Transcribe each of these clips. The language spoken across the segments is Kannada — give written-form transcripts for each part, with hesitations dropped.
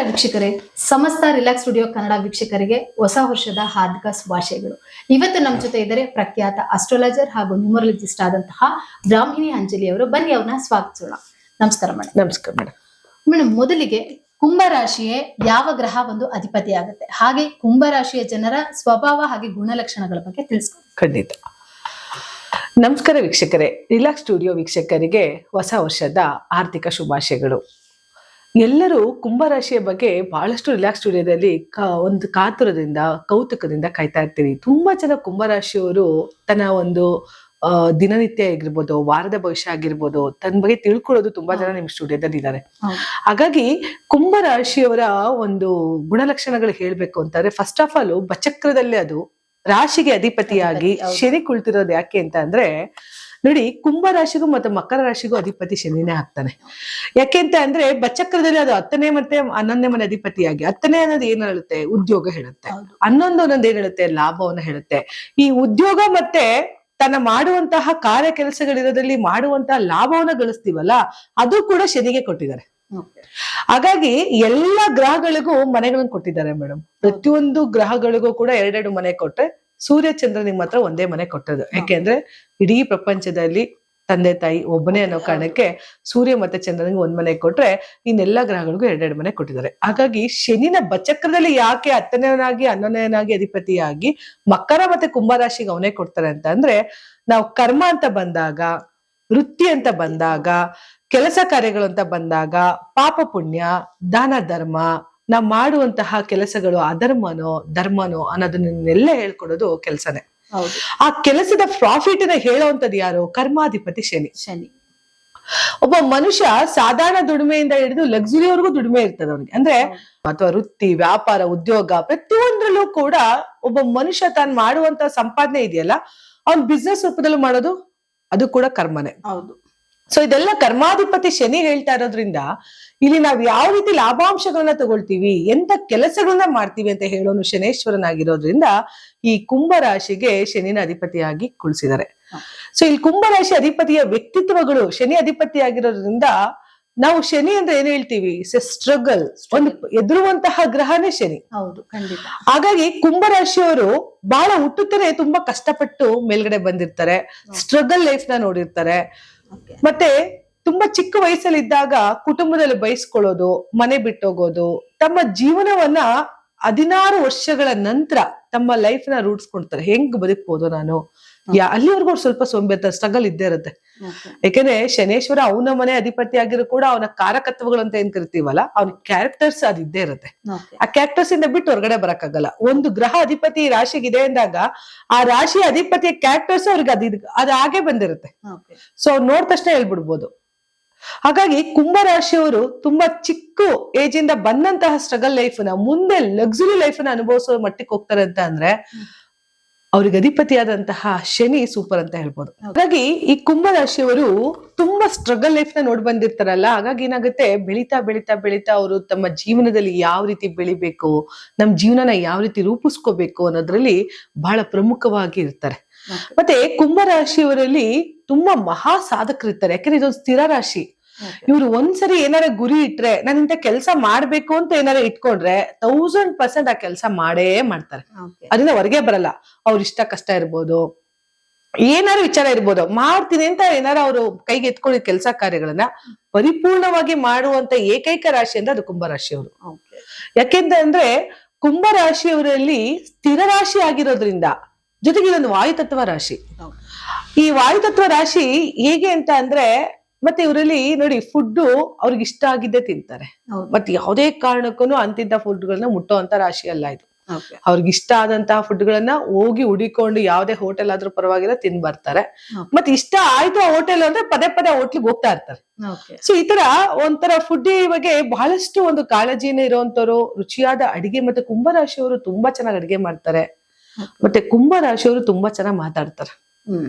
ವೀಕ್ಷಕರೇ, ಸಮಸ್ತ ರಿಲ್ಯಾಕ್ಸ್ ಸ್ಟುಡಿಯೋ ಕನ್ನಡ ವೀಕ್ಷಕರಿಗೆ ಹೊಸ ವರ್ಷದ ಹಾರ್ದಿಕ ಶುಭಾಶಯಗಳು. ಇವತ್ತು ನಮ್ಮ ಜೊತೆ ಇದ್ದಾರೆ ಪ್ರಖ್ಯಾತ ಅಸ್ಟ್ರಾಲಜರ್ ಹಾಗೂ ನ್ಯೂಮರಾಲಜಿಸ್ಟ್ ಆದಂತಹ ಬ್ರಾಹ್ಮಿಣಿ ಅಂಜಲಿ ಅವರು. ಬನ್ನಿ ಅವ್ರನ್ನ ಸ್ವಾಗತಿಸೋಣ. ನಮಸ್ಕಾರ ಮೇಡಮ್. ನಮಸ್ಕಾರ ಮೇಡಮ್. ಮೇಡಮ್, ಮೊದಲಿಗೆ ಕುಂಭರಾಶಿಯೇ ಯಾವ ಗ್ರಹ ಒಂದು ಅಧಿಪತಿ ಆಗುತ್ತೆ, ಹಾಗೆ ಕುಂಭರಾಶಿಯ ಜನರ ಸ್ವಭಾವ ಹಾಗೆ ಗುಣಲಕ್ಷಣಗಳ ಬಗ್ಗೆ ತಿಳಿಸ್ಕೊಡಿ. ಖಂಡಿತ. ನಮಸ್ಕಾರ ವೀಕ್ಷಕರೇ, ರಿಲ್ಯಾಕ್ಸ್ ಸ್ಟುಡಿಯೋ ವೀಕ್ಷಕರಿಗೆ ಹೊಸ ವರ್ಷದ ಆರ್ಥಿಕ ಶುಭಾಶಯಗಳು. ಎಲ್ಲರೂ ಕುಂಭರಾಶಿಯ ಬಗ್ಗೆ ಬಹಳಷ್ಟು ರಿಲ್ಯಾಕ್ಸ್ ಸ್ಟುಡಿಯೋದಲ್ಲಿ ಒಂದು ಕಾತುರದಿಂದ ಕೌತುಕದಿಂದ ಕಾಯ್ತಾ ಇರ್ತೀವಿ. ತುಂಬಾ ಜನ ಕುಂಭರಾಶಿಯವರು ತನ್ನ ಒಂದು ದಿನನಿತ್ಯ ಆಗಿರ್ಬೋದು, ವಾರದ ಭವಿಷ್ಯ ಆಗಿರ್ಬೋದು, ತನ್ನ ಬಗ್ಗೆ ತಿಳ್ಕೊಳ್ಳೋದು ತುಂಬಾ ಜನ ನಿಮ್ ಸ್ಟುಡಿಯೋದಲ್ಲಿ ಇದ್ದಾರೆ. ಹಾಗಾಗಿ ಕುಂಭರಾಶಿಯವರ ಒಂದು ಗುಣಲಕ್ಷಣಗಳು ಹೇಳ್ಬೇಕು ಅಂತಂದ್ರೆ, ಫಸ್ಟ್ ಆಫ್ ಆಲ್ ಬಚಕ್ರದಲ್ಲೇ ಅದು ರಾಶಿಗೆ ಅಧಿಪತಿಯಾಗಿ ಶನಿ ಕುಳಿತಿರೋದು ಯಾಕೆ ಅಂತ ಅಂದ್ರೆ, ನೋಡಿ, ಕುಂಭರಾಶಿಗೂ ಮತ್ತು ಮಕರ ರಾಶಿಗೂ ಅಧಿಪತಿ ಶನಿನೇ ಆಗ್ತಾನೆ. ಯಾಕೆ ಅಂತ ಅಂದ್ರೆ, ಬಚಕ್ರದಲ್ಲಿ ಅದು 10ನೇ ಮತ್ತೆ 11ನೇ ಮನೆ ಅಧಿಪತಿಯಾಗಿ, 10ನೇ ಅನ್ನೋದು ಏನ್ ಹೇಳುತ್ತೆ, ಉದ್ಯೋಗ ಹೇಳುತ್ತೆ. 11 ಏನ್ ಹೇಳುತ್ತೆ, ಲಾಭವನ್ನ ಹೇಳುತ್ತೆ. ಈ ಉದ್ಯೋಗ ಮತ್ತೆ ತನ್ನ ಮಾಡುವಂತಹ ಕಾರ್ಯ ಕೆಲಸಗಳಿರೋದ್ರಲ್ಲಿ ಮಾಡುವಂತಹ ಲಾಭವನ್ನ ಗಳಿಸ್ತೀವಲ್ಲ, ಅದು ಕೂಡ ಶನಿಗೆ ಕೊಟ್ಟಿದ್ದಾರೆ. ಹಾಗಾಗಿ ಎಲ್ಲಾ ಗ್ರಹಗಳಿಗೂ ಮನೆಗಳನ್ನ ಕೊಟ್ಟಿದ್ದಾರೆ ಮೇಡಮ್. ಪ್ರತಿಯೊಂದು ಗ್ರಹಗಳಿಗೂ ಕೂಡ 2 ಮನೆ ಕೊಟ್ರೆ, ಸೂರ್ಯ ಚಂದ್ರ ನಿಮ್ಮ ಹತ್ರ ಒಂದೇ ಮನೆ ಕೊಟ್ಟದ್ದು. ಯಾಕೆಂದ್ರೆ ಇಡೀ ಪ್ರಪಂಚದಲ್ಲಿ ತಂದೆ ತಾಯಿ ಒಬ್ಬನೇ ಅನ್ನೋ ಕಾರಣಕ್ಕೆ ಸೂರ್ಯ ಮತ್ತೆ ಚಂದ್ರನಿಗೆ 1 ಮನೆ ಕೊಟ್ರೆ, ಇನ್ನೆಲ್ಲಾ ಗ್ರಹಗಳಿಗೂ 2 ಮನೆ ಕೊಟ್ಟಿದ್ದಾರೆ. ಹಾಗಾಗಿ ಶನಿನ ಬಚಕ್ರದಲ್ಲಿ ಯಾಕೆ 10ನೇನಾಗಿ 11ನೇನಾಗಿ ಅಧಿಪತಿಯಾಗಿ ಮಕರ ಮತ್ತೆ ಕುಂಭರಾಶಿಗೆ ಅವನೇ ಕೊಡ್ತಾರೆ ಅಂತ ಅಂದ್ರೆ, ನಾವು ಕರ್ಮ ಅಂತ ಬಂದಾಗ, ವೃತ್ತಿ ಅಂತ ಬಂದಾಗ, ಕೆಲಸ ಕಾರ್ಯಗಳು ಅಂತ ಬಂದಾಗ, ಪಾಪ ಪುಣ್ಯ, ದಾನ ಧರ್ಮ, ನಾವ್ ಮಾಡುವಂತಹ ಕೆಲಸಗಳು ಅಧರ್ಮನೋ ಧರ್ಮನೋ ಅನ್ನೋದನ್ನೆಲ್ಲ ಹೇಳ್ಕೊಡೋದು ಕೆಲಸನೇ. ಆ ಕೆಲಸದ ಪ್ರಾಫಿಟ್ ನ ಹೇಳೋವಂಥದ್ದು ಯಾರು? ಕರ್ಮಾಧಿಪತಿ ಶನಿ. ಒಬ್ಬ ಮನುಷ್ಯ ಸಾಧಾರಣ ದುಡಿಮೆಯಿಂದ ಹಿಡಿದು ಲಕ್ಸುರಿವರೆಗೂ ದುಡಿಮೆ ಇರ್ತದೆ ಅವನಿಗೆ. ಅಂದ್ರೆ ಅಥವಾ ವೃತ್ತಿ, ವ್ಯಾಪಾರ, ಉದ್ಯೋಗ, ಪ್ರತಿಯೊಂದ್ರಲ್ಲೂ ಕೂಡ ಒಬ್ಬ ಮನುಷ್ಯ ತಾನು ಮಾಡುವಂತ ಸಂಪಾದನೆ ಇದೆಯಲ್ಲ, ಅವ್ನ್ ಬಿಸ್ನೆಸ್ ರೂಪದಲ್ಲಿ ಮಾಡೋದು ಅದು ಕೂಡ ಕರ್ಮನೇ. ಹೌದು. ಸೊ ಇದೆಲ್ಲ ಕರ್ಮಾಧಿಪತಿ ಶನಿ ಹೇಳ್ತಾ ಇರೋದ್ರಿಂದ, ಇಲ್ಲಿ ನಾವ್ ಯಾವ ರೀತಿ ಲಾಭಾಂಶಗಳನ್ನ ತಗೊಳ್ತೀವಿ, ಎಂತ ಕೆಲಸಗಳನ್ನ ಮಾಡ್ತೀವಿ ಅಂತ ಹೇಳೋನು ಶನೇಶ್ವರನಾಗಿರೋದ್ರಿಂದ ಈ ಕುಂಭರಾಶಿಗೆ ಶನಿನ ಅಧಿಪತಿಯಾಗಿ ಕುಳಿಸಿದ್ದಾರೆ. ಸೊ ಇಲ್ಲಿ ಕುಂಭರಾಶಿ ಅಧಿಪತಿಯ ವ್ಯಕ್ತಿತ್ವಗಳು ಶನಿ ಅಧಿಪತಿ ಆಗಿರೋದ್ರಿಂದ, ನಾವು ಶನಿ ಅಂದ್ರೆ ಏನ್ ಹೇಳ್ತೀವಿ, ಸ್ಟ್ರಗಲ್, ಒಂದು ಎದುರುವಂತಹ ಗ್ರಹನೇ ಶನಿ. ಹೌದು, ಖಂಡಿತ. ಹಾಗಾಗಿ ಕುಂಭರಾಶಿಯವರು ಬಹಳ ಹುಟ್ಟುತ್ತಲೇ ತುಂಬಾ ಕಷ್ಟಪಟ್ಟು ಮೇಲ್ಗಡೆ ಬಂದಿರ್ತಾರೆ. ಸ್ಟ್ರಗಲ್ ಲೈಫ್ ನ ನೋಡಿರ್ತಾರೆ. ಮತ್ತೆ ತುಂಬಾ ಚಿಕ್ಕ ವಯಸ್ಸಲ್ಲಿ ಇದ್ದಾಗ ಕುಟುಂಬದಲ್ಲಿ ಬಯಸ್ಕೊಳ್ಳೋದು, ಮನೆ ಬಿಟ್ಟೋಗೋದು, ತಮ್ಮ ಜೀವನವನ್ನ 16 ವರ್ಷಗಳ ನಂತರ ತಮ್ಮ ಲೈಫ್ ನ ರೂಢಿಸ್ಕೊಳ್ತಾರೆ. ಹೆಂಗ್ ಬದುಕ್ಬೋದು ನಾನು, ಅಲ್ಲಿವರೆಗೂ ಸ್ವಲ್ಪ ಸೋಂಬೇತ ಸ್ಟ್ರಗಲ್ ಇದ್ದೇ ಇರುತ್ತೆ. ಯಾಕಂದ್ರೆ ಶನೇಶ್ವರ ಅವನ ಮನೆ ಅಧಿಪತಿ ಆಗಿರೋ ಕೂಡ ಅವನ ಕಾರಕತ್ವಗಳು ಅಂತ ಏನ್ ಕರಿತೀವಲ್ಲ, ಅವನ ಕ್ಯಾರೆಕ್ಟರ್ಸ್ ಅದು ಇದ್ದೇ ಇರುತ್ತೆ. ಆ ಕ್ಯಾರೆಕ್ಟರ್ಸ್ ಇಂದ ಬಿಟ್ಟು ಹೊರಗಡೆ ಬರಕ್ಕಾಗಲ್ಲ. ಒಂದು ಗ್ರಹ ಅಧಿಪತಿ ರಾಶಿಗಿದೆ ಅಂದಾಗ, ಆ ರಾಶಿಯ ಅಧಿಪತಿಯ ಕ್ಯಾರೆಕ್ಟರ್ಸ್ ಅವ್ರಿಗೆ ಅದು ಹಾಗೆ ಬಂದಿರುತ್ತೆ. ಸೊ ಅವ್ರು ನೋಡ್ ತಕ್ಷಣ ಹೇಳ್ಬಿಡ್ಬೋದು. ಹಾಗಾಗಿ ಕುಂಭರಾಶಿಯವರು ತುಂಬಾ ಚಿಕ್ಕ ಏಜ್ ಇಂದ ಬಂದಂತಹ ಸ್ಟ್ರಗಲ್ ಲೈಫ್ ನ ಮುಂದೆ ಲಕ್ಸುರಿ ಲೈಫ್ ನ ಅನುಭವಿಸೋ ಮಟ್ಟಿಗೆ ಹೋಗ್ತಾರೆ ಅಂತ ಅಂದ್ರೆ, ಅವ್ರಿಗೆ ಅಧಿಪತಿಯಾದಂತಹ ಶನಿ ಸೂಪರ್ ಅಂತ ಹೇಳ್ಬೋದು. ಹಾಗಾಗಿ ಈ ಕುಂಭರಾಶಿಯವರು ತುಂಬಾ ಸ್ಟ್ರಗಲ್ ಲೈಫ್ ನ ನೋಡ್ ಬಂದಿರ್ತಾರಲ್ಲ, ಹಾಗಾಗಿ ಏನಾಗುತ್ತೆ, ಬೆಳೀತಾ ಬೆಳೀತಾ ಬೆಳೀತಾ ಅವರು ತಮ್ಮ ಜೀವನದಲ್ಲಿ ಯಾವ ರೀತಿ ಬೆಳಿಬೇಕು, ನಮ್ ಜೀವನನ ಯಾವ ರೀತಿ ರೂಪಿಸ್ಕೋಬೇಕು ಅನ್ನೋದ್ರಲ್ಲಿ ಬಹಳ ಪ್ರಮುಖವಾಗಿ ಇರ್ತಾರೆ. ಮತ್ತೆ ಕುಂಭರಾಶಿಯವರಲ್ಲಿ ತುಂಬಾ ಮಹಾ ಸಾಧಕರಿರ್ತಾರೆ. ಯಾಕಂದ್ರೆ ಇದೊಂದು ಸ್ಥಿರ ರಾಶಿ. ಇವ್ರು ಒಂದ್ಸರಿ ಏನಾರ ಗುರಿ ಇಟ್ರೆ, ನಾನು ಇಂತ ಕೆಲಸ ಮಾಡ್ಬೇಕು ಅಂತ ಏನಾರ ಇಟ್ಕೊಂಡ್ರೆ 1000% ಆ ಕೆಲಸ ಮಾಡೇ ಮಾಡ್ತಾರೆ. ಅದನ್ನ ಹೊರಗೆ ಬರಲ್ಲ. ಅವ್ರ ಇಷ್ಟ ಕಷ್ಟ ಇರ್ಬೋದು, ಏನಾರು ವಿಚಾರ ಇರ್ಬೋದು, ಮಾಡ್ತೀನಿ ಅಂತ ಏನಾರ ಅವರು ಕೈಗೆ ಎತ್ಕೊಂಡಿದ್ ಕೆಲಸ ಕಾರ್ಯಗಳನ್ನ ಪರಿಪೂರ್ಣವಾಗಿ ಮಾಡುವಂತ ಏಕೈಕ ರಾಶಿ ಅಂದ್ರೆ ಅದು ಕುಂಭರಾಶಿಯವರು. ಯಾಕೆಂದ್ರೆ ಕುಂಭರಾಶಿಯವರಲ್ಲಿ ಸ್ಥಿರ ರಾಶಿ ಆಗಿರೋದ್ರಿಂದ, ಜೊತೆಗೆ ಇದೊಂದು ವಾಯುತತ್ವ ರಾಶಿ. ಈ ವಾಯುತತ್ವ ರಾಶಿ ಹೇಗೆ ಅಂತ ಅಂದ್ರೆ, ಮತ್ತೆ ಇವರಲ್ಲಿ ನೋಡಿ, ಫುಡ್ ಅವ್ರಿಗೆ ಇಷ್ಟ ಆಗಿದ್ದೇ ತಿಂತಾರೆ. ಮತ್ತೆ ಯಾವುದೇ ಕಾರಣಕ್ಕೂ ಅಂತಿದ್ದ ಫುಡ್ಗಳನ್ನ ಮುಟ್ಟೋ ಅಂತ ರಾಶಿ ಅಲ್ಲ ಇದು. ಅವ್ರಿಗೆ ಇಷ್ಟ ಆದಂತಹ ಫುಡ್ಗಳನ್ನ ಹೋಗಿ ಹುಡಿಕೊಂಡು ಯಾವುದೇ ಹೋಟೆಲ್ ಆದ್ರೂ ಪರವಾಗಿಲ್ಲ ತಿನ್ ಬರ್ತಾರೆ. ಮತ್ತೆ ಇಷ್ಟ ಆಯ್ತು ಆ ಹೋಟೆಲ್ ಅಂದ್ರೆ ಪದೇ ಪದೇ ಹೋಟ್ಲಿಗೆ ಹೋಗ್ತಾ ಇರ್ತಾರೆ. ಸೊ ಈ ತರ ಒಂಥರ ಫುಡ್ ಬಗ್ಗೆ ಬಹಳಷ್ಟು ಒಂದು ಕಾಳಜಿನ ಇರುವಂತವ್ರು, ರುಚಿಯಾದ ಅಡಿಗೆ. ಮತ್ತೆ ಕುಂಭರಾಶಿಯವರು ತುಂಬಾ ಚೆನ್ನಾಗಿ ಅಡಿಗೆ ಮಾಡ್ತಾರೆ. ಮತ್ತೆ ಕುಂಭರಾಶಿಯವರು ತುಂಬಾ ಚೆನ್ನಾಗಿ ಮಾತಾಡ್ತಾರೆ.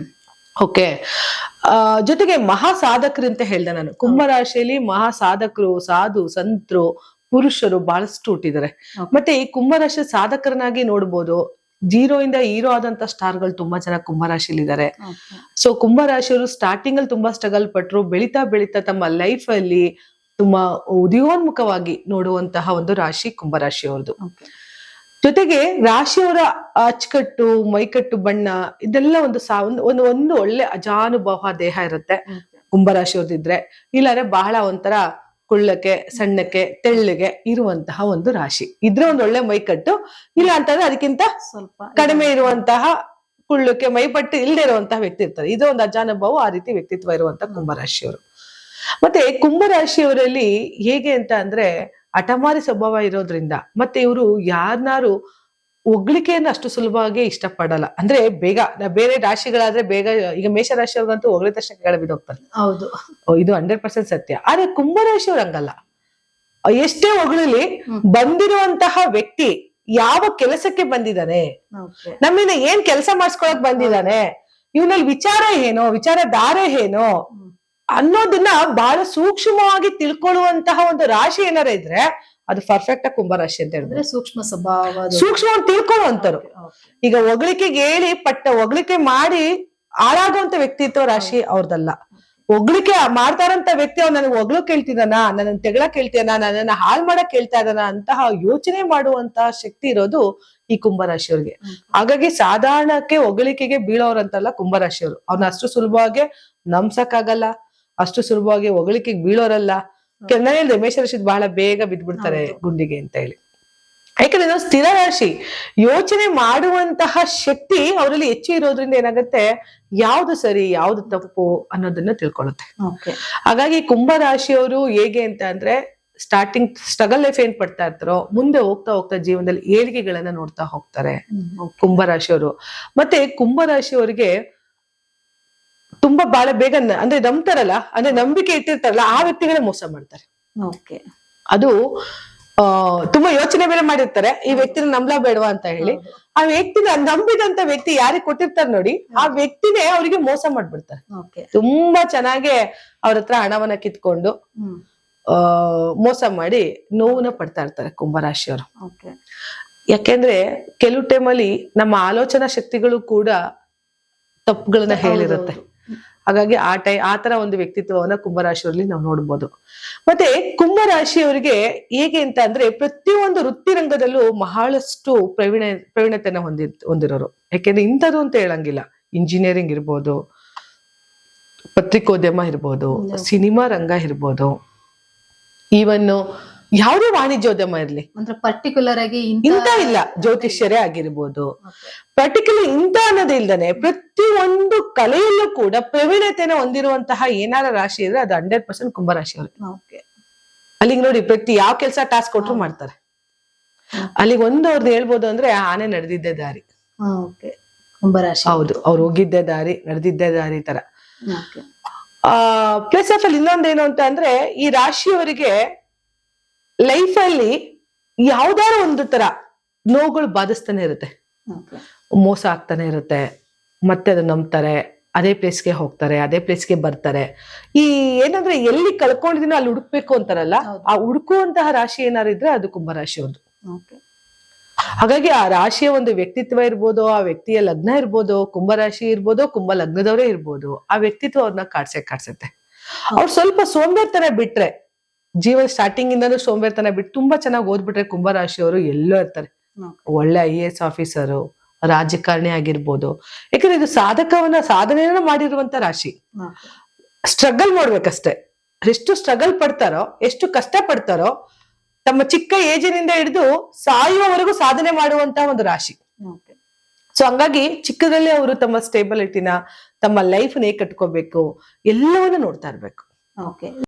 ಓಕೆ. ಜೊತೆಗೆ ಮಹಾ ಸಾಧಕರು ಅಂತ ಹೇಳ್ದೆ ನಾನು. ಕುಂಭರಾಶಿಯಲ್ಲಿ ಮಹಾ ಸಾಧಕರು, ಸಾಧು ಸಂತರು, ಪುರುಷರು ಬಹಳಷ್ಟು ಹುಟ್ಟಿದ್ದಾರೆ. ಮತ್ತೆ ಈ ಕುಂಭರಾಶಿ ಸಾಧಕರನ್ನಾಗಿ ನೋಡ್ಬೋದು. 0 ಇಂದ ಹೀರೋ ಆದಂತ ಸ್ಟಾರ್ಗಳು ತುಂಬಾ ಜನ ಕುಂಭರಾಶಿಲಿ ಇದ್ದಾರೆ. ಸೊ ಕುಂಭರಾಶಿಯವರು ಸ್ಟಾರ್ಟಿಂಗ್ ಅಲ್ಲಿ ತುಂಬಾ ಸ್ಟ್ರಗಲ್ ಪಟ್ರು. ಬೆಳೀತಾ ಬೆಳೀತಾ ತಮ್ಮ ಲೈಫ್ ಅಲ್ಲಿ ತುಂಬಾ ಉದಯೋನ್ಮುಖವಾಗಿ ನೋಡುವಂತಹ ಒಂದು ರಾಶಿ ಕುಂಭರಾಶಿಯವ್ರದ್ದು. Okay. ಜೊತೆಗೆ ರಾಶಿಯವರ ಅಚ್ಚುಕಟ್ಟು, ಮೈಕಟ್ಟು, ಬಣ್ಣ ಇದೆಲ್ಲ ಒಂದು ಒಳ್ಳೆ ಅಜಾನುಭಾವ ದೇಹ ಇರುತ್ತೆ ಕುಂಭರಾಶಿಯವ್ರದಿದ್ರೆ. ಇಲ್ಲಾಂದ್ರೆ ಬಹಳ ಒಂಥರ ಕುಳ್ಳಕ್ಕೆ, ಸಣ್ಣಕ್ಕೆ, ತೆಳ್ಳಗೆ ಇರುವಂತಹ ಒಂದು ರಾಶಿ ಇದ್ರೆ ಒಂದು ಒಳ್ಳೆ ಮೈಕಟ್ಟು, ಇಲ್ಲ ಅಂತಂದ್ರೆ ಅದಕ್ಕಿಂತ ಸ್ವಲ್ಪ ಕಡಿಮೆ ಇರುವಂತಹ ಕುಳ್ಳಕ್ಕೆ ಮೈಪಟ್ಟು ಇಲ್ಲದೆ ಇರುವಂತಹ ವ್ಯಕ್ತಿ ಇರ್ತಾರೆ. ಇದು ಒಂದು ಅಜಾನುಭಾವ, ಆ ರೀತಿ ವ್ಯಕ್ತಿತ್ವ ಇರುವಂತಹ ಕುಂಭರಾಶಿಯವರು. ಮತ್ತೆ ಕುಂಭರಾಶಿಯವರಲ್ಲಿ ಹೇಗೆ ಅಂತ ಅಂದ್ರೆ ಹಠಮಾರಿ ಸ್ವಭಾವ ಇರೋದ್ರಿಂದ, ಮತ್ತೆ ಇವರು ಯಾರನ್ನಾರು ಹೊಗಳಿಕೆಯನ್ನು ಅಷ್ಟು ಸುಲಭವಾಗಿ ಇಷ್ಟಪಡಲ್ಲ. ಅಂದ್ರೆ ಬೇಗ ಬೇರೆ ರಾಶಿಗಳಾದ್ರೆ ಬೇಗ, ಈಗ ಮೇಷರಾಶಿಯವ್ರಿಗಂತೂ ಹೊಗಳಿದ ತಕ್ಷಣ ಕೆಳಗೆ ಬಿದ್ದೋಗ್ತಾರೆ. ಹೌದು, ಇದು 100% ಸತ್ಯ. ಆದ್ರೆ ಕುಂಭರಾಶಿಯವ್ರು ಹಂಗಲ್ಲ. ಎಷ್ಟೇ ಹೊಗಳಲಿ ಬಂದಿರುವಂತಹ ವ್ಯಕ್ತಿ ಯಾವ ಕೆಲಸಕ್ಕೆ ಬಂದಿದ್ದಾನೆ, Okay. ನಮ್ಮಿಂದ ಏನ್ ಕೆಲಸ ಮಾಡಿಸ್ಕೊಳಕ್ ಬಂದಿದ್ದಾನೆ, ಇವನಲ್ಲಿ ವಿಚಾರ ಏನೋ, ವಿಚಾರಧಾರೆ ಏನೋ ಅನ್ನೋದನ್ನ ಬಹಳ ಸೂಕ್ಷ್ಮವಾಗಿ ತಿಳ್ಕೊಳ್ಳುವಂತಹ ಒಂದು ರಾಶಿ ಏನಾರ ಇದ್ರೆ ಅದು ಪರ್ಫೆಕ್ಟ್ ಆಗಿ ಕುಂಭರಾಶಿ ಅಂತ ಹೇಳಿದ್ರೆ. ಅಂದ್ರೆ ಸೂಕ್ಷ್ಮ ಸ್ವಭಾವ, ಸೂಕ್ಷ್ಮವಾಗಿ ತಿಳ್ಕೊಳ್ಳುವಂತರು. ಈಗ ಹೊಗಳಿಕೆಗೆ ಹೇಳಿ ಹೊಗಳಿಕೆ ಮಾಡಿ ಹಾಳಾಗುವಂತ ವ್ಯಕ್ತಿತ್ವ ರಾಶಿ ಅವ್ರದಲ್ಲ. ಹೊಗಳಿಕೆ ಮಾಡ್ತಾರಂತ ವ್ಯಕ್ತಿ ಅವ್ನು ನನಗೆ ಹೊಗಳು ಕೇಳ್ತಿದಾನ, ನನ್ನ ತೆಗಳಕ್ ಕೇಳ್ತೀನ, ನನ್ನನ್ನ ಹಾಳು ಮಾಡಕ್ ಕೇಳ್ತಾ ಇದಾನ ಅಂತಹ ಯೋಚನೆ ಮಾಡುವಂತಹ ಶಕ್ತಿ ಇರೋದು ಈ ಕುಂಭರಾಶಿಯವ್ರಿಗೆ. ಹಾಗಾಗಿ ಸಾಧಾರಣಕ್ಕೆ ಹೊಗಳಿಕೆಗೆ ಬೀಳೋರಂತಲ್ಲ ಕುಂಭರಾಶಿಯವರು. ಅವ್ರನ್ನ ಅಷ್ಟು ಸುಲಭವಾಗಿ ನಂಬ್ಸಕ್ಕಾಗಲ್ಲ, ಅಷ್ಟು ಸುಲಭವಾಗಿ ಹೊಗಳಿಕೆಗೆ ಬೀಳೋರಲ್ಲ. ನಾನು ಹೇಳಿದೆ ಮೇಷರಾಶಿ ಬಹಳ ಬೇಗ ಬಿದ್ದ್ಬಿಡ್ತಾರೆ ಗುಂಡಿಗೆ ಅಂತ ಹೇಳಿ. ಯಾಕಂದ್ರೆ ಇದು ಸ್ಥಿರ ರಾಶಿ, ಯೋಚನೆ ಮಾಡುವಂತಹ ಶಕ್ತಿ ಅವರಲ್ಲಿ ಹೆಚ್ಚು ಇರೋದ್ರಿಂದ ಏನಾಗುತ್ತೆ, ಯಾವ್ದು ಸರಿ ಯಾವ್ದು ತಪ್ಪು ಅನ್ನೋದನ್ನ ತಿಳ್ಕೊಳ್ಳುತ್ತೆ. ಹಾಗಾಗಿ ಕುಂಭರಾಶಿಯವರು ಹೇಗೆ ಅಂತ ಅಂದ್ರೆ ಸ್ಟಾರ್ಟಿಂಗ್ ಸ್ಟ್ರಗಲ್ ಲೈಫ್ ಏನ್ ಪಡ್ತಾ ಇರ್ತಾರೋ ಮುಂದೆ ಹೋಗ್ತಾ ಹೋಗ್ತಾ ಜೀವನದಲ್ಲಿ ಏಳಿಗೆಗಳನ್ನ ನೋಡ್ತಾ ಹೋಗ್ತಾರೆ ಕುಂಭರಾಶಿಯವರು. ಮತ್ತೆ ಕುಂಭರಾಶಿಯವರಿಗೆ ತುಂಬಾ ಬಹಳ ಬೇಗ ಅಂದ್ರೆ ನಂಬ್ತಾರಲ್ಲ, ಅಂದ್ರೆ ನಂಬಿಕೆ ಇಟ್ಟಿರ್ತಾರಲ್ಲ, ಆ ವ್ಯಕ್ತಿಗಳೇ ಮೋಸ ಮಾಡ್ತಾರೆ. ಅದು ತುಂಬಾ ಯೋಚನೆ ಬೇರೆ ಮಾಡಿರ್ತಾರೆ, ಈ ವ್ಯಕ್ತಿನ ನಂಬ್ಲಾ ಬೇಡವಾ ಅಂತ ಹೇಳಿ. ಆ ವ್ಯಕ್ತಿನ ನಂಬಿದಂತ ವ್ಯಕ್ತಿ ಯಾರಿಗೆ ಕೊಟ್ಟಿರ್ತಾರೆ ನೋಡಿ, ಆ ವ್ಯಕ್ತಿನೇ ಅವರಿಗೆ ಮೋಸ ಮಾಡ್ಬಿಡ್ತಾರೆ. ತುಂಬಾ ಚೆನ್ನಾಗೆ ಅವ್ರ ಹತ್ರ ಹಣವನ್ನ ಕಿತ್ಕೊಂಡು ಮೋಸ ಮಾಡಿ ನೋವನ್ನ ಪಡ್ತಾ ಇರ್ತಾರೆ ಕುಂಭರಾಶಿಯವರು. ಯಾಕೆಂದ್ರೆ ಕೆಲವು ಟೈಮಲ್ಲಿ ನಮ್ಮ ಆಲೋಚನಾ ಶಕ್ತಿಗಳು ಕೂಡ ತಪ್ಪುಗಳನ್ನ ಹೇಳಿರುತ್ತೆ. ಹಾಗಾಗಿ ಆ ತರ ಒಂದು ವ್ಯಕ್ತಿತ್ವವನ್ನ ಕುಂಭರಾಶಿಯವರಲ್ಲಿ ನಾವು ನೋಡ್ಬೋದು. ಮತ್ತೆ ಕುಂಭರಾಶಿಯವರಿಗೆ ಹೇಗೆ ಅಂತ ಅಂದ್ರೆ ಪ್ರತಿಯೊಂದು ವೃತ್ತಿ ರಂಗದಲ್ಲೂ ಬಹಳಷ್ಟು ಪ್ರವೀಣತೆಯನ್ನ ಹೊಂದಿರೋರು. ಯಾಕೆಂದ್ರೆ ಇಂಥದ್ದು ಅಂತ ಹೇಳಂಗಿಲ್ಲ. ಇಂಜಿನಿಯರಿಂಗ್ ಇರ್ಬೋದು, ಪತ್ರಿಕೋದ್ಯಮ ಇರ್ಬೋದು, ಸಿನಿಮಾ ರಂಗ ಇರ್ಬೋದು, ಈವನ್ ಯಾವುದೇ ವಾಣಿಜ್ಯೋದ್ಯಮ ಇರ್ಲಿ, ಪರ್ಟಿಕ್ಯುಲರ್ ಆಗಿ ಇಂತ ಇಲ್ಲ, ಜ್ಯೋತಿಷ್ಯರೇ ಆಗಿರ್ಬೋದು, ಪರ್ಟಿಕ್ಯುಲರ್ ಇಂತ ಅನ್ನೋದೇ ಇಲ್ದಾನೆ ಪ್ರತಿಯೊಂದು ಕಲೆಯಲ್ಲೂ ಕೂಡ ಪ್ರವೀಣತೆಯನ್ನು ಹೊಂದಿರುವಂತಹ ಏನಾರ ರಾಶಿ ಇದ್ರೆ ಅದು 100% ಕುಂಭರಾಶಿಯವರು. ಅಲ್ಲಿಗೆ ನೋಡಿ, ಪ್ರತಿ ಯಾವ ಕೆಲಸ ಟಾಸ್ಕ್ ಕೊಟ್ರು ಮಾಡ್ತಾರೆ. ಅಲ್ಲಿಗೆ ಅವ್ರದ್ದು ಹೇಳ್ಬೋದು ಅಂದ್ರೆ ಆನೆ ನಡೆದಿದ್ದೇ ದಾರಿ. ಕುಂಭರಾಶಿ ಹೌದು, ಅವ್ರು ಹೋಗಿದ್ದೇ ದಾರಿ, ನಡೆದಿದ್ದೇ ದಾರಿ ತರ. ಪ್ಲಸ್ ಆಫ್ ಅಲ್ಲಿ ಇನ್ನೊಂದೇನು ಅಂತ ಅಂದ್ರೆ ಈ ರಾಶಿಯವರಿಗೆ ಲೈಫ್ ಅಲ್ಲಿ ಯಾವ್ದಾರ ಒಂದು ತರ ನೋವುಗಳು ಬಾಧಿಸ್ತಾನೆ ಇರುತ್ತೆ, ಮೋಸ ಆಗ್ತಾನೆ ಇರುತ್ತೆ. ಮತ್ತೆ ಅದನ್ನ ನಂಬ್ತಾರೆ, ಅದೇ ಪ್ಲೇಸ್ಗೆ ಹೋಗ್ತಾರೆ, ಅದೇ ಪ್ಲೇಸ್ಗೆ ಬರ್ತಾರೆ. ಈ ಏನಂದ್ರೆ ಎಲ್ಲಿ ಕಳ್ಕೊಂಡಿದೀನೋ ಅಲ್ಲಿ ಹುಡುಕ್ಬೇಕು ಅಂತಾರಲ್ಲ, ಆ ಹುಡುಕುವಂತಹ ರಾಶಿ ಏನಾರು ಇದ್ರೆ ಅದು ಕುಂಭರಾಶಿಯವ್ರದ್ದು. ಹಾಗಾಗಿ ಆ ರಾಶಿಯ ಒಂದು ವ್ಯಕ್ತಿತ್ವ ಇರ್ಬೋದು, ಆ ವ್ಯಕ್ತಿಯ ಲಗ್ನ ಇರ್ಬೋದು, ಕುಂಭರಾಶಿ ಇರ್ಬೋದು, ಕುಂಭ ಲಗ್ನದವರೇ ಇರ್ಬೋದು, ಆ ವ್ಯಕ್ತಿತ್ವ ಅವ್ರನ್ನ ಕಾಡ್ಸತ್ತೆ. ಅವ್ರು ಸ್ವಲ್ಪ ಸೋಂಬೇರ್ತನ ಬಿಟ್ರೆ, ಜೀವನ ಸ್ಟಾರ್ಟಿಂಗ್ ಇಂದಾನು ಸೋಂಬೇರ್ತನ ಬಿಟ್ಟು ತುಂಬಾ ಚೆನ್ನಾಗಿ ಓದ್ಬಿಟ್ರೆ ಕುಂಭರಾಶಿಯವರು ಎಲ್ಲೋ ಇರ್ತಾರೆ. ಒಳ್ಳೆ IAS ಆಫೀಸರು, ರಾಜಕಾರಣಿ ಆಗಿರ್ಬೋದು. ಯಾಕಂದ್ರೆ ಇದು ಸಾಧನೆಯನ್ನ ಮಾಡಿರುವಂತ ರಾಶಿ. ಸ್ಟ್ರಗಲ್ ಮಾಡ್ಬೇಕಷ್ಟೇ. ಎಷ್ಟು ಸ್ಟ್ರಗಲ್ ಪಡ್ತಾರೋ, ಎಷ್ಟು ಕಷ್ಟ ಪಡ್ತಾರೋ, ತಮ್ಮ ಚಿಕ್ಕ ಏಜಿನಿಂದ ಹಿಡಿದು ಸಾಯುವವರೆಗೂ ಸಾಧನೆ ಮಾಡುವಂತ ಒಂದು ರಾಶಿ. ಸೊ ಹಂಗಾಗಿ ಚಿಕ್ಕದ್ರಲ್ಲಿ ಅವರು ತಮ್ಮ ಸ್ಟೇಬಿಲಿಟಿನ, ತಮ್ಮ ಲೈಫ್ ನೇ ಕಟ್ಕೋಬೇಕು, ಎಲ್ಲವನ್ನ ನೋಡ್ತಾ ಇರ್ಬೇಕು.